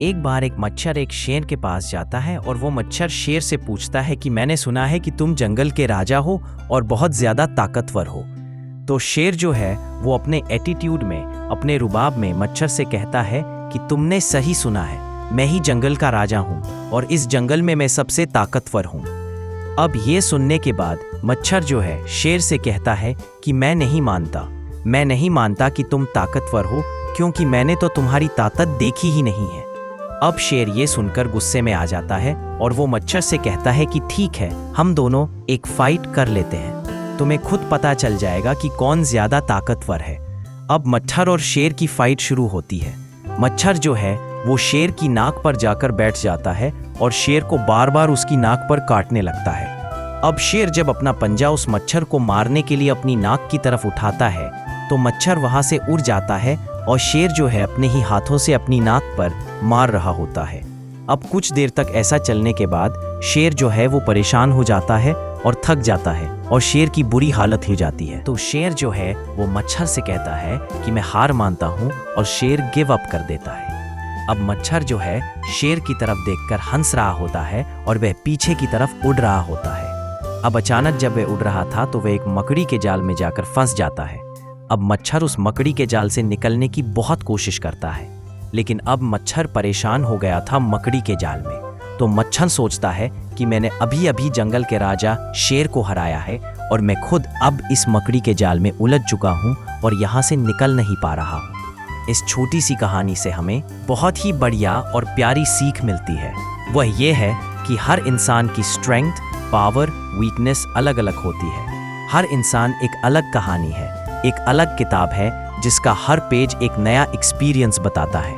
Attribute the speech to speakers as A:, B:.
A: एक बार एक मच्छर एक शेर के पास जाता है और वो मच्छर शेर से पूछता है कि मैंने सुना है कि तुम जंगल के राजा हो और बहुत ज्यादा ताकतवर हो। तो शेर जो है वो अपने एटीट्यूड में, अपने रुबाब में मच्छर से कहता है कि तुमने सही सुना है, मैं ही जंगल का राजा हूँ और इस जंगल में मैं सबसे ताकतवर हूँ। अब ये सुनने के बाद मच्छर जो है शेर से कहता है कि मैं नहीं मानता कि तुम ताकतवर हो, क्योंकि मैंने तो तुम्हारी ताकत देखी ही नहीं है। अब शेर ये सुनकर गुस्से में आ जाता है और वो मच्छर से कहता है कि ठीक है, हम दोनों एक फाइट कर लेते हैं, तुम्हें खुद पता चल जाएगा कि कौन ज्यादा ताकतवर है। अब मच्छर और शेर की फाइट शुरू होती है। मच्छर जो है वो शेर की नाक पर जाकर बैठ जाता है और शेर को बार बार उसकी नाक पर काटने लगता है। अब शेर जब अपना पंजा उस मच्छर को मारने के लिए अपनी नाक की तरफ उठाता है तो मच्छर वहां से उड़ जाता है और शेर जो है अपने ही हाथों से अपनी नाक पर मार रहा होता है। अब कुछ देर तक ऐसा चलने के बाद शेर जो है वो परेशान हो जाता है और थक जाता है और शेर की बुरी हालत हो जाती है। तो शेर जो है वो मच्छर से कहता है कि मैं हार मानता हूँ और शेर गिव अप कर देता है। अब मच्छर जो है शेर की तरफ देखकर हंस रहा होता है और वह पीछे की तरफ उड़ रहा होता है। अब अचानक जब वह उड़ रहा था तो वह एक मकड़ी के जाल में जाकर फंस जाता है। अब मच्छर उस मकड़ी के जाल से निकलने की बहुत कोशिश करता है, लेकिन अब मच्छर परेशान हो गया था मकड़ी के जाल में। तो मच्छर सोचता है कि मैंने अभी अभी जंगल के राजा शेर को हराया है और मैं खुद अब इस मकड़ी के जाल में उलझ चुका हूँ और यहाँ से निकल नहीं पा रहा हूँ। इस छोटी सी कहानी से हमें बहुत ही बढ़िया और प्यारी सीख मिलती है। वह ये है कि हर इंसान की स्ट्रेंथ, पावर, वीकनेस अलग अलग होती है। हर इंसान एक अलग कहानी है, एक अलग किताब है जिसका हर पेज एक नया एक्सपीरियंस बताता है।